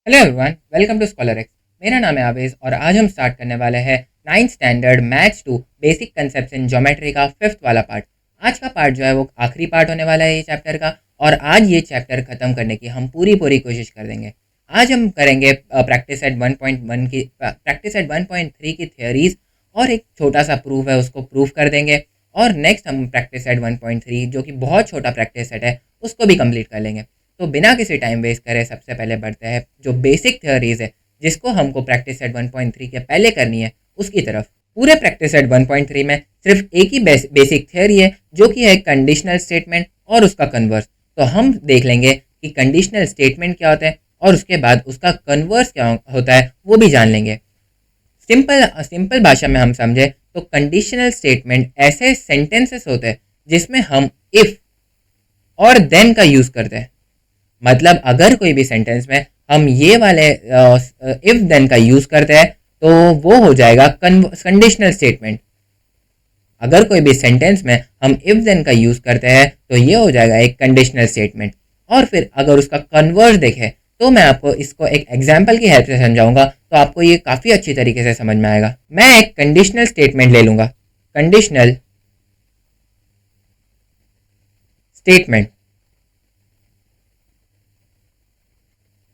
Hello everyone, welcome to Scholar X. मेरा नाम है आवेज और आज हम स्टार्ट करने वाले हैं 9th standard maths 2 basic concepts in geometry का 5th वाला पार्ट। आज का पार्ट जो है वो आखिरी पार्ट होने वाला है ये चैप्टर का, और आज ये चैप्टर खत्म करने की हम पूरी कोशिश कर देंगे। आज हम करेंगे प्रैक्टिस एट 1.1 की प्रैक्टिस एट 1.3 की थियोरीज, और एक छोटा सा प्रूफ है उसको प्रूफ कर देंगे। और नेक्स्ट हम प्रैक्टिस एट 1.3 जो कि बहुत छोटा प्रैक्टिस सेट है उसको भी कंप्लीट कर लेंगे। तो बिना किसी टाइम वेस्ट करे सबसे पहले बढ़ते हैं जो बेसिक थ्योरीज है जिसको हमको प्रैक्टिस सेट 1.3 के पहले करनी है उसकी तरफ। पूरे प्रैक्टिस सेट 1.3 में सिर्फ एक ही बेसिक थ्योरी है जो कि है कंडीशनल स्टेटमेंट और उसका कन्वर्स। तो हम देख लेंगे कि कंडीशनल स्टेटमेंट क्या होता है और उसके बाद उसका कन्वर्स क्या होता है वो भी जान लेंगे। सिंपल भाषा में हम समझे तो कंडीशनल स्टेटमेंट ऐसे सेंटेंसेस होते हैं जिसमें हम इफ और देन का यूज करते हैं। मतलब अगर कोई भी सेंटेंस में हम ये वाले इफ देन का यूज करते हैं तो वो हो जाएगा कंडीशनल स्टेटमेंट। अगर कोई भी सेंटेंस में हम इफ देन का यूज करते हैं तो ये हो जाएगा एक कंडीशनल स्टेटमेंट। और फिर अगर उसका कन्वर्स देखें तो मैं आपको इसको एक एग्जाम्पल की हेल्प से समझाऊंगा तो आपको ये काफ़ी अच्छी तरीके से समझ में आएगा। मैं एक कंडीशनल स्टेटमेंट ले लूंगा, कंडीशनल स्टेटमेंट,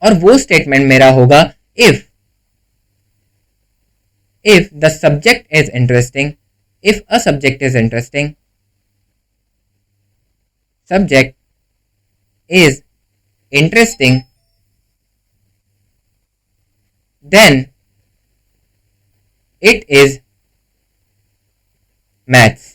और वो स्टेटमेंट मेरा होगा if the subject is interesting, if a subject is interesting, subject is interesting, then it is maths।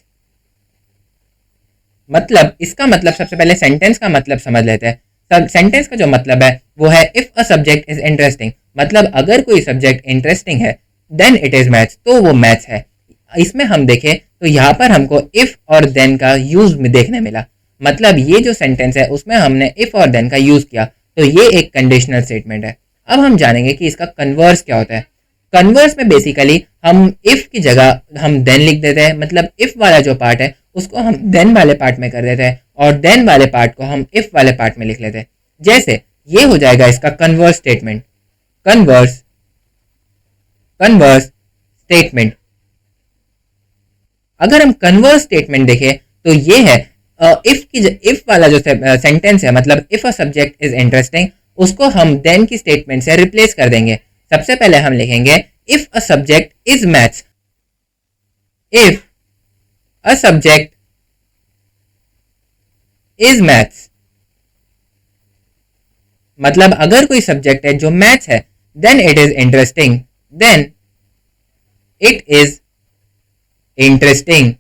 मतलब इसका मतलब सबसे पहले सेंटेंस का मतलब समझ लेते हैं। सेंटेंस का जो मतलब है वो है if a subject is interesting, मतलब अगर कोई सब्जेक्ट इंटरेस्टिंग है देन इट इज मैथ्स, तो वो मैथ्स है। इसमें हम देखें तो यहाँ पर हमको इफ और देन का यूज देखने मिला। मतलब ये जो सेंटेंस है उसमें हमने इफ और देन का यूज किया, तो ये एक कंडीशनल स्टेटमेंट है। अब हम जानेंगे कि इसका कन्वर्स क्या होता है। कन्वर्स में बेसिकली हम इफ की जगह हम देन लिख देते हैं, मतलब इफ वाला जो पार्ट है उसको हम देन वाले पार्ट में कर देते हैं और देन वाले पार्ट को हम इफ वाले पार्ट में लिख लेते हैं। जैसे ये हो जाएगा इसका converse statement, converse converse statement. अगर हम कन्वर्स स्टेटमेंट देखें तो ये है इफ वाला जो सेंटेंस है, मतलब if a subject is interesting, उसको हम देन की स्टेटमेंट से रिप्लेस कर देंगे। सबसे पहले हम लिखेंगे if a subject is maths, if a subject is maths, मतलब अगर कोई सब्जेक्ट है जो मैथ्स है then it is interesting, then it is interesting.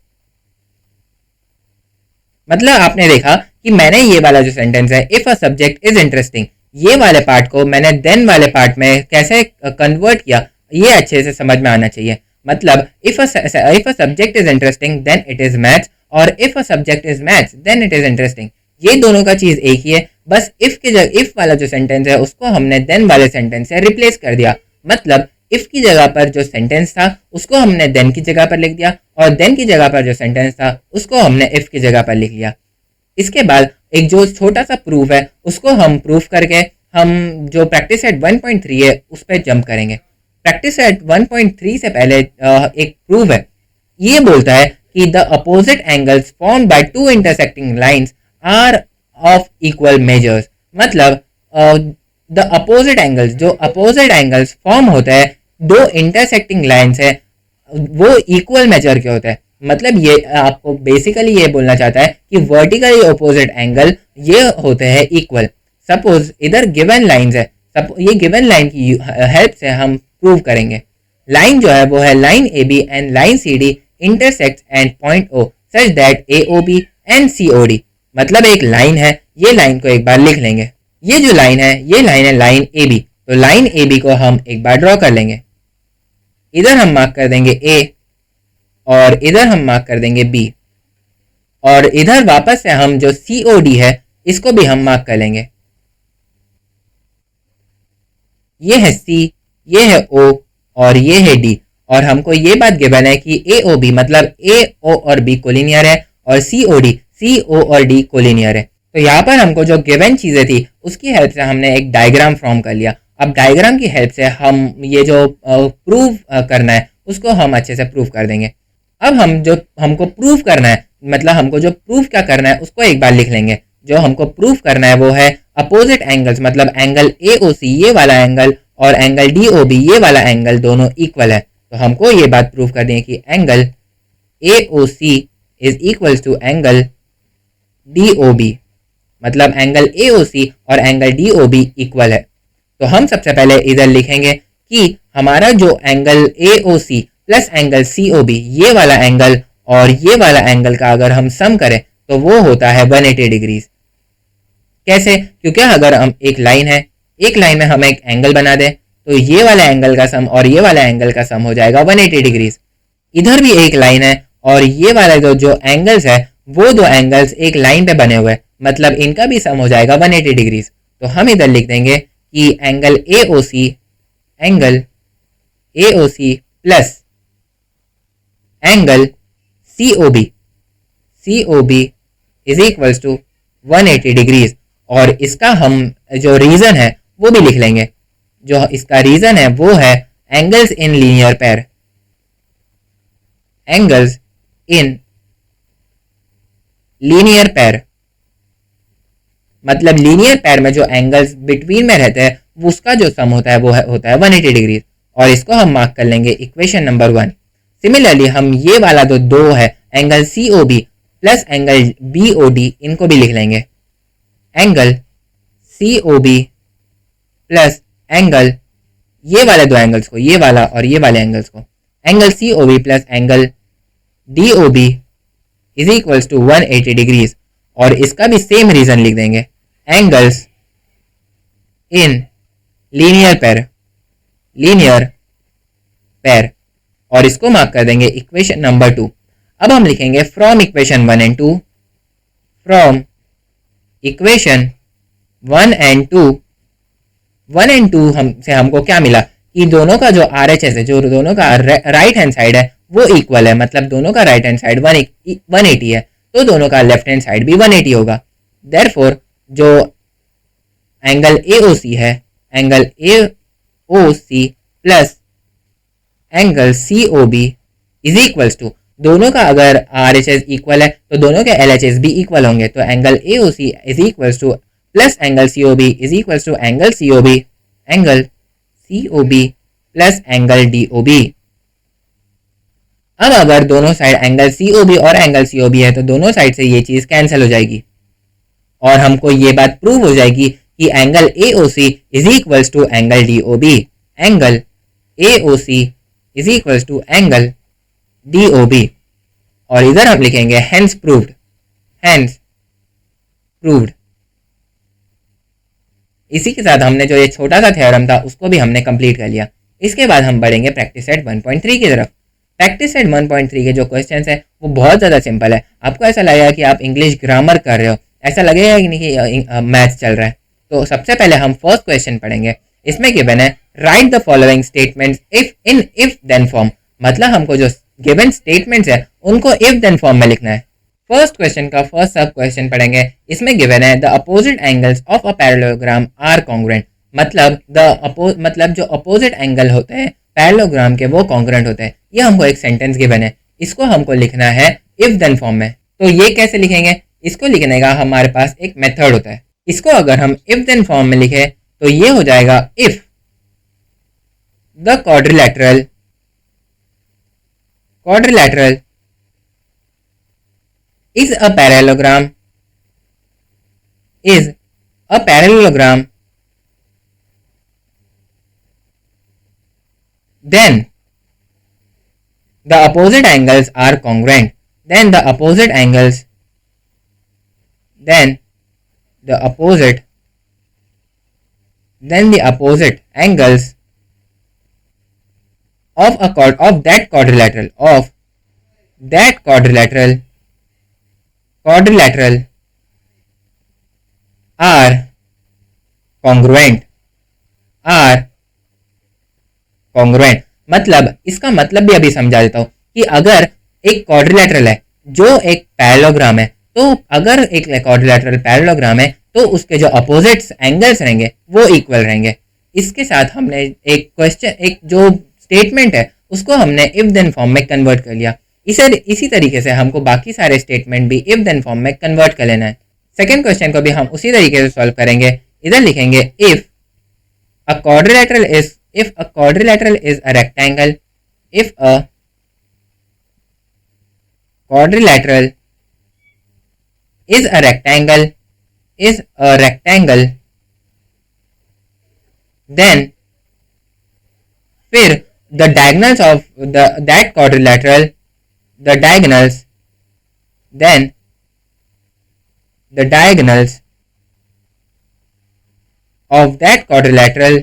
मतलब आपने देखा कि मैंने ये वाला जो सेंटेंस है if a subject is interesting, ये वाले पार्ट को मैंने देन वाले पार्ट में कैसे कन्वर्ट किया ये अच्छे से समझ में आना चाहिए। मतलब if a subject is interesting then it is maths, और if a subject is maths then it is interesting, ये दोनों का चीज एक ही है। बस इफ के जगह इफ वाला जो सेंटेंस है उसको हमने देन वाले सेंटेंस से रिप्लेस कर दिया। मतलब इफ की जगह पर जो सेंटेंस था उसको हमने देन की जगह पर लिख दिया, और देन की जगह पर जो सेंटेंस था उसको हमने इफ की जगह पर लिख लिया। इसके बाद एक जो छोटा सा प्रूफ है उसको हम प्रूफ करके हम जो प्रैक्टिस एट 1.3 है उस पर जंप करेंगे। प्रैक्टिस एट 1.3 से पहले एक प्रूफ है, ये बोलता है कि the opposite angles form by two intersecting lines are of equal measures. मतलब द अपोजिट एंगल्स, जो अपोजिट एंगल्स फॉर्म होते हैं दो इंटरसेक्टिंग लाइंस है, वो इक्वल मेजर के होते हैं। मतलब ये आपको बेसिकली ये बोलना चाहता है कि वर्टिकली अपोजिट एंगल ये होते हैं इक्वल। सपोज इधर गिवन लाइंस है, ये गिवन लाइन की हेल्प से हम प्रूव करेंगे। लाइन जो है वो है line A B and line C D intersect and point O such that A O B and C O D. मतलब एक लाइन है, ये लाइन को एक बार लिख लेंगे। ये जो लाइन है ये लाइन है लाइन ए बी, तो लाइन ए बी को हम एक बार ड्रॉ कर लेंगे। इधर हम मार्क कर देंगे ए और इधर हम मार्क कर देंगे बी, और इधर वापस से हम जो सी ओ डी है इसको भी हम मार्क कर लेंगे। ये है सी, ये है ओ और ये है डी, और हमको ये बात गिवन है कि ए ओ बी मतलब ए ओ और बी कोलिनियर है, और सी ओ डी सी ओ और डी कोलिनियर है। तो यहाँ पर हमको जो गिवन चीज़ें थी उसकी हेल्प से हमने एक डायग्राम फॉर्म कर लिया। अब डायग्राम की हेल्प से हम ये जो प्रूव करना है उसको हम अच्छे से प्रूव कर देंगे। अब हम जो हमको प्रूव करना है, मतलब हमको जो प्रूव क्या करना है उसको एक बार लिख लेंगे। जो हमको प्रूव करना है वो है अपोजिट एंगल्स, मतलब एंगल AOC ये वाला एंगल और एंगल DOB ये वाला एंगल दोनों इक्वल है। तो हमको ये बात प्रूव करनी है कि angle AOC is equal to angle DOB, मतलब एंगल AOC और एंगल DOB इक्वल है। तो हम सबसे पहले इधर लिखेंगे कि हमारा जो angle AOC plus angle COB ये वाला एंगल और ये वाला एंगल का अगर हम सम करें तो वो होता है 180 डिग्रीज। कैसे? क्योंकि अगर हम एक लाइन में हम एक एंगल बना दें तो ये वाला एंगल का सम और ये वाला एंगल का सम हो जाएगा 180 डिग्रीज। इधर भी एक लाइन है और ये वाला जो एंगल्स है वो दो एंगल्स एक लाइन पे बने हुए, मतलब इनका भी सम हो जाएगा 180 डिग्रीज। तो हम इधर लिख देंगे कि angle AOC plus angle COB is equal to 180 degrees. और इसका हम जो रीजन है वो भी लिख लेंगे। जो इसका रीजन है वो है angles in linear pair. Angles in linear pair मतलब लीनियर पेयर में जो एंगल्स बिटवीन में रहते हैं उसका जो सम होता है वो होता है 180 डिग्री। और इसको हम मार्क कर लेंगे इक्वेशन नंबर 1। सिमिलरली हम ये वाला जो दो है angle COB plus angle BOD इनको भी लिख लेंगे। एंगल COB प्लस एंगल ये वाले दो एंगल्स को, ये वाला और ये वाले एंगल्स को, angle COB plus angle DOB is equals to 180 degrees. और इसका भी सेम रीजन लिख देंगे, एंगल्स इन लीनियर पेयर और इसको मार्क कर देंगे इक्वेशन नंबर 2। अब हम लिखेंगे from equation 1 and 2, from equation 1 and 2, 1 and 2 हमको क्या मिला कि दोनों का जो RHS है, जो दोनों का राइट हैंड साइड है वो इक्वल है, मतलब दोनों का राइट हैंड साइड 180 है तो दोनों का लेफ्ट हैंड साइड भी 180 होगा। देयरफॉर जो एंगल AOC है, angle AOC plus angle COB is equals to, दोनों का अगर RHS इक्वल है तो दोनों के LHS भी इक्वल होंगे। तो angle AOC is equals to plus angle COB is equals to angle COB plus angle DOB। अब अगर दोनों साइड एंगल COB और एंगल COB है तो दोनों साइड से ये चीज कैंसिल हो जाएगी और हमको ये बात प्रूव हो जाएगी कि angle AOC is equals to angle DOB। Angle AOC is equals to angle DOB और इधर हम लिखेंगे हेंस प्रूव्ड। इसी के साथ हमने जो ये छोटा सा थ्योरम था उसको भी हमने कंप्लीट कर लिया। इसके बाद हम बढ़ेंगे प्रैक्टिस सेट 1.3 की तरफ। प्रैक्टिस सेट 1.3 के जो क्वेश्चंस है वो बहुत ज़्यादा सिंपल है। आपको ऐसा लगेगा कि आप इंग्लिश ग्रामर कर रहे हो, ऐसा लगेगा कि नहीं कि मैथ्स चल रहा है। तो सबसे पहले हम फर्स्ट क्वेश्चन पढ़ेंगे। इसमें गिवन है right the following statements if then form, मतलब हमको जो गिवन स्टेटमेंट्स है उनको इफ देन फॉर्म में लिखना है। फर्स्ट क्वेश्चन का फर्स्ट सब क्वेश्चन पढ़ेंगे। इसमें गिवन है the opposite angles of a parallelogram are congruent, मतलब जो अपोजिट एंगल होते हैं पैरेललोग्राम के वो कॉन्ग्रुएंट होते हैं। ये हमको एक सेंटेंस गिवन है, इसको हमको लिखना है इफ देन फॉर्म में। तो ये कैसे लिखेंगे? इसको लिखने का हमारे पास एक मेथड होता है। इसको अगर हम इफ देन फॉर्म में लिखे तो ये हो जाएगा if the quadrilateral is a parallelogram then the opposite angles are congruent. Then the opposite angles of that quadrilateral are congruent। मतलब इसका मतलब भी अभी समझा देता हूं कि अगर एक क्वाड्रिलेटरल है जो एक पैरेललोग्राम है, तो अगर एक क्वाड्रिलेटरल पैरेललोग्राम है तो उसके जो अपोजिट एंगल्स रहेंगे वो इक्वल रहेंगे। इसके साथ हमने एक क्वेश्चन, एक जो स्टेटमेंट है उसको हमने इफ देन फॉर्म में कन्वर्ट कर लिया। इसी तरीके से हमको बाकी सारे स्टेटमेंट भी इफ देन फॉर्म में कन्वर्ट कर लेना है। सेकेंड क्वेश्चन को भी हम उसी तरीके से सॉल्व करेंगे। इधर लिखेंगे if a quadrilateral is a rectangle, if a quadrilateral is a rectangle, then फिर the diagonals of that quadrilateral, the diagonals then the diagonals of that quadrilateral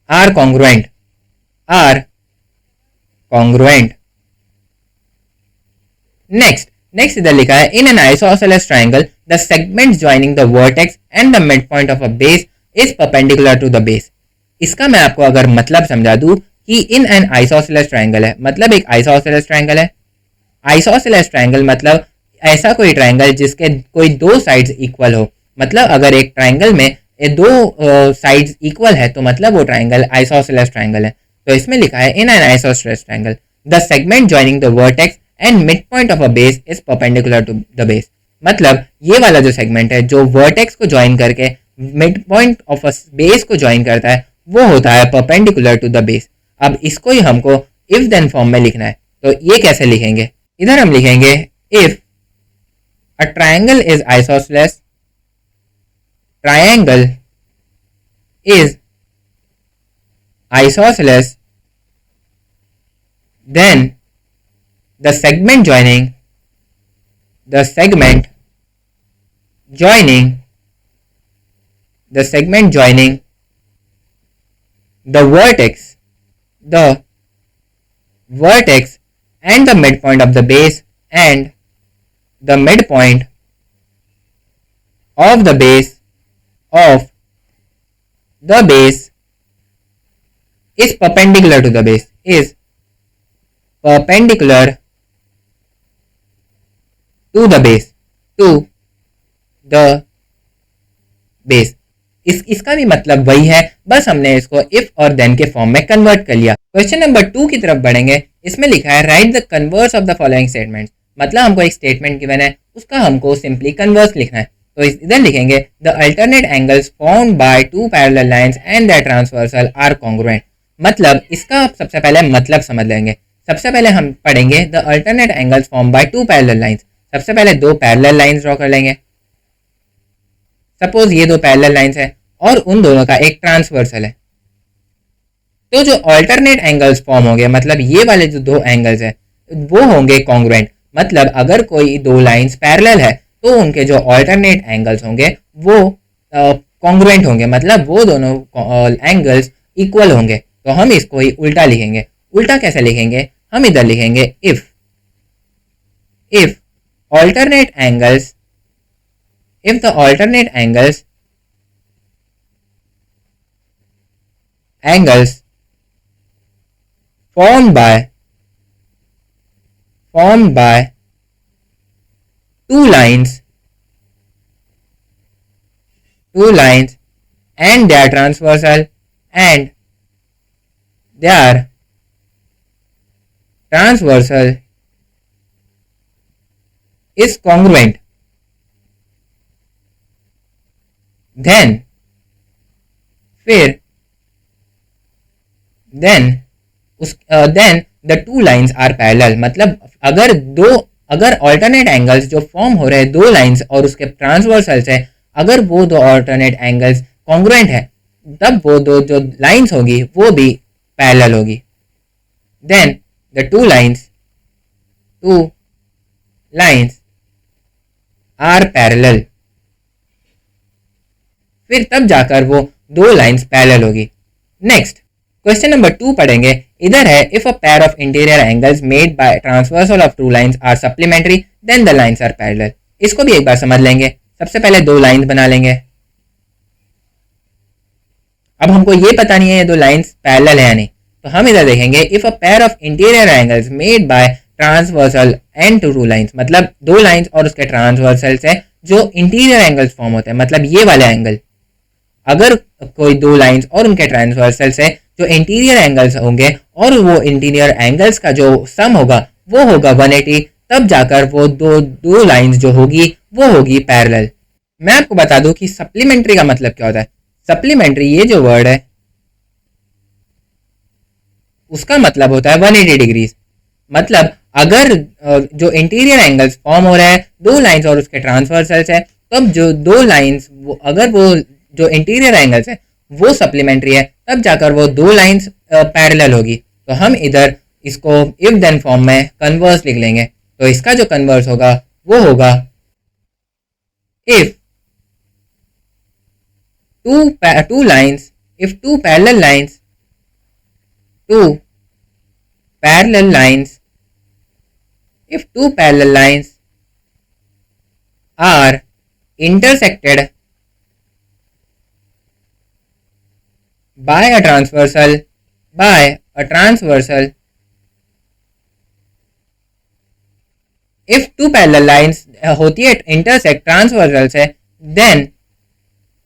are congruent. Next इधर लिखा है in an isosceles triangle the segments joining the vertex and the midpoint of a base is perpendicular to the base। इसका मैं आपको अगर मतलब समझा दूं कि इन एन आइसोसेलेस ट्रायंगल है, मतलब एक आइसोसेलेस ट्रायंगल है। आइसोसेलेस ट्रायंगल मतलब ऐसा कोई ट्रायंगल जिसके कोई दो साइड्स इक्वल हो। मतलब अगर एक ट्रायंगल में दो साइड्स इक्वल है तो मतलब वो ट्रायंगल आइसोसेलेस ट्रायंगल है। तो इसमें लिखा है in an isosceles triangle the segment joining the vertex and mid point of a base is perpendicular to the base. मतलब ये वाला जो सेगमेंट है जो वर्टेक्स को ज्वाइन करके mid point of a base को ज्वाइन करता है वो होता है परपेंडिकुलर टू द बेस। अब इसको ही हमको इफ देन फॉर्म में लिखना है। तो ये कैसे लिखेंगे? इधर हम लिखेंगे if a triangle is isosceles, triangle is isosceles, then the segment joining the vertex and the midpoint of the base and the midpoint of the base is perpendicular to the base, इसका भी मतलब वही है, बस हमने इसको if और then के फॉर्म में कन्वर्ट कर लिया। क्वेश्चन नंबर 2 की तरफ बढ़ेंगे। इसमें लिखा है right the converse of the following statements. मतलब हमको एक स्टेटमेंट गिवन है, उसका हमको सिंपली कन्वर्स लिखना है। तो इधर लिखेंगे the alternate angles formed by two parallel lines and their transversal are congruent. मतलब इसका सबसे पहले मतलब समझ लेंगे। सबसे पहले हम पढ़ेंगे the alternate angles form by two parallel lines. सबसे पहले दो पैरेलल लाइंस ड्रॉ कर लेंगे। सपोज ये दो पैरेलल लाइंस है और उन दोनों का एक ट्रांसवर्सल है। तो जो अल्टरनेट एंगल्स फॉर्म होंगे, मतलब ये वाले जो दो एंगल्स है वो होंगे कॉन्ग्रुएंट। मतलब अगर कोई दो लाइंस पैरेलल है तो उनके जो अल्टरनेट एंगल्स होंगे वो कॉन्ग्रुएंट होंगे, मतलब वो दोनों एंगल्स इक्वल होंगे। तो हम इसको ही उल्टा लिखेंगे। उल्टा कैसे लिखेंगे? हम इधर लिखेंगे if alternate angles, if the alternate angles formed by two lines and their transversal is congruent, then the two lines are parallel। मतलब अगर alternate angles जो फॉर्म हो रहे हैं दो लाइंस और उसके ट्रांसवर्सल्स है, अगर वो दो alternate angles congruent है तब वो दो जो लाइंस होगी वो भी पैरेलल होगी। then the two lines are parallel, फिर तब जाकर वो दो लाइंस पैरेलल होगी। नेक्स्ट क्वेश्चन नंबर 2 पढ़ेंगे। इधर है if a pair of interior angles made by transversal of two lines are supplementary then the lines are parallel. इसको भी एक बार समझ लेंगे। सबसे पहले दो लाइंस बना लेंगे। अब हमको ये पता नहीं है ये दो लाइंस पैरेलल है या नहीं, तो हम इधर देखेंगे if a pair of interior angles made by transversal and two lines, मतलब दो लाइंस और उसके ट्रांसवर्सल से जो इंटीरियर एंगल्स फॉर्म होते हैं, मतलब ये वाले एंगल, अगर कोई दो लाइंस और उनके ट्रांसवर्सल से जो इंटीरियर एंगल्स होंगे और वो इंटीरियर एंगल्स का जो सम होगा वो होगा 180, तब जाकर वो दो दो लाइंस जो होगी वो होगी पैरेलल। मैं आपको बता दूं कि सप्लीमेंट्री का मतलब क्या होता है। सप्लीमेंट्री ये जो वर्ड है उसका मतलब होता है 180 डिग्रीज। मतलब अगर जो इंटीरियर एंगल्स फॉर्म हो रहा है दो लाइंस और उसके ट्रांसवर्सल्स है, तब जो दो लाइंस अगर वो जो इंटीरियर एंगल्स है वो सप्लीमेंट्री है, तब जाकर वो दो लाइंस पैरेलल होगी। तो हम इधर इसको इफ देन फॉर्म में कन्वर्स लिख लेंगे। तो इसका जो कन्वर्स होगा वो होगा if two lines, if two parallel lines, two parallel lines, if two parallel lines are intersected by a transversal, if two parallel lines होती है intersect transversal से, then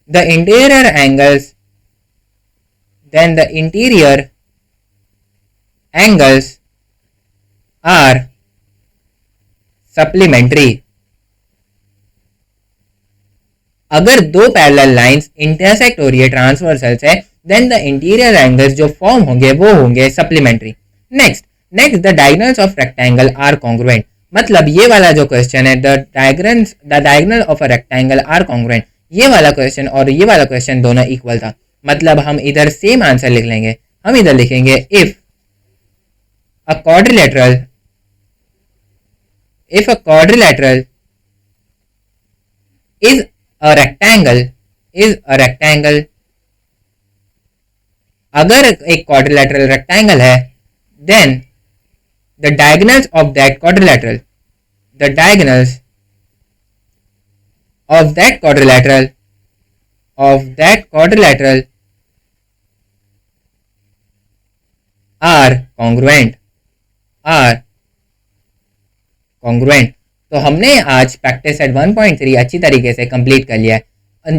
the interior angles, are supplementary. अगर दो parallel lines intersect हो रही है transversal से, then the interior angles जो फॉर्म होंगे वो होंगे supplementary. Next the diagonals of rectangle are congruent. मतलब ये वाला जो क्वेश्चन है, the diagonal of a rectangle are congruent, ये वाला क्वेश्चन और ये वाला क्वेश्चन दोनों इक्वल था। मतलब हम इधर सेम आंसर लिख लेंगे। हम इधर लिखेंगे if a quadrilateral if a quadrilateral is a rectangle, अगर एक quadrilateral rectangle है, then the diagonals of that quadrilateral are congruent। तो हमने आज प्रैक्टिस सेट 1.3 अच्छी तरीके से कंप्लीट कर लिया है।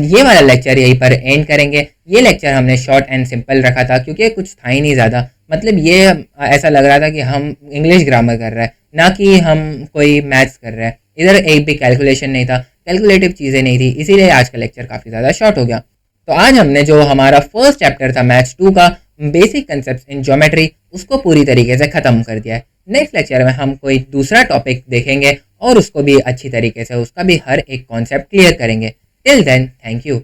ये वाला लेक्चर यहीं पर एंड करेंगे। ये लेक्चर हमने शॉर्ट एंड सिंपल रखा था क्योंकि कुछ था ही नहीं ज़्यादा। मतलब ये ऐसा लग रहा था कि हम इंग्लिश ग्रामर कर रहे हैं, ना कि हम कोई मैथ्स कर रहे हैं। इधर एक भी कैलकुलेशन नहीं था, कैलकुलेटिव चीज़ें नहीं थी, इसीलिए आज का लेक्चर काफ़ी ज़्यादा शॉर्ट हो गया। तो आज हमने जो हमारा फर्स्ट चैप्टर था मैथ्स 2 का, बेसिक कंसेप्ट इन ज्योमेट्री, उसको पूरी तरीके से ख़त्म कर दिया है। नेक्स्ट लेक्चर में हम कोई दूसरा टॉपिक देखेंगे और उसको भी अच्छी तरीके से उसका भी हर एक कॉन्सेप्ट क्लियर करेंगे। Till then, thank you.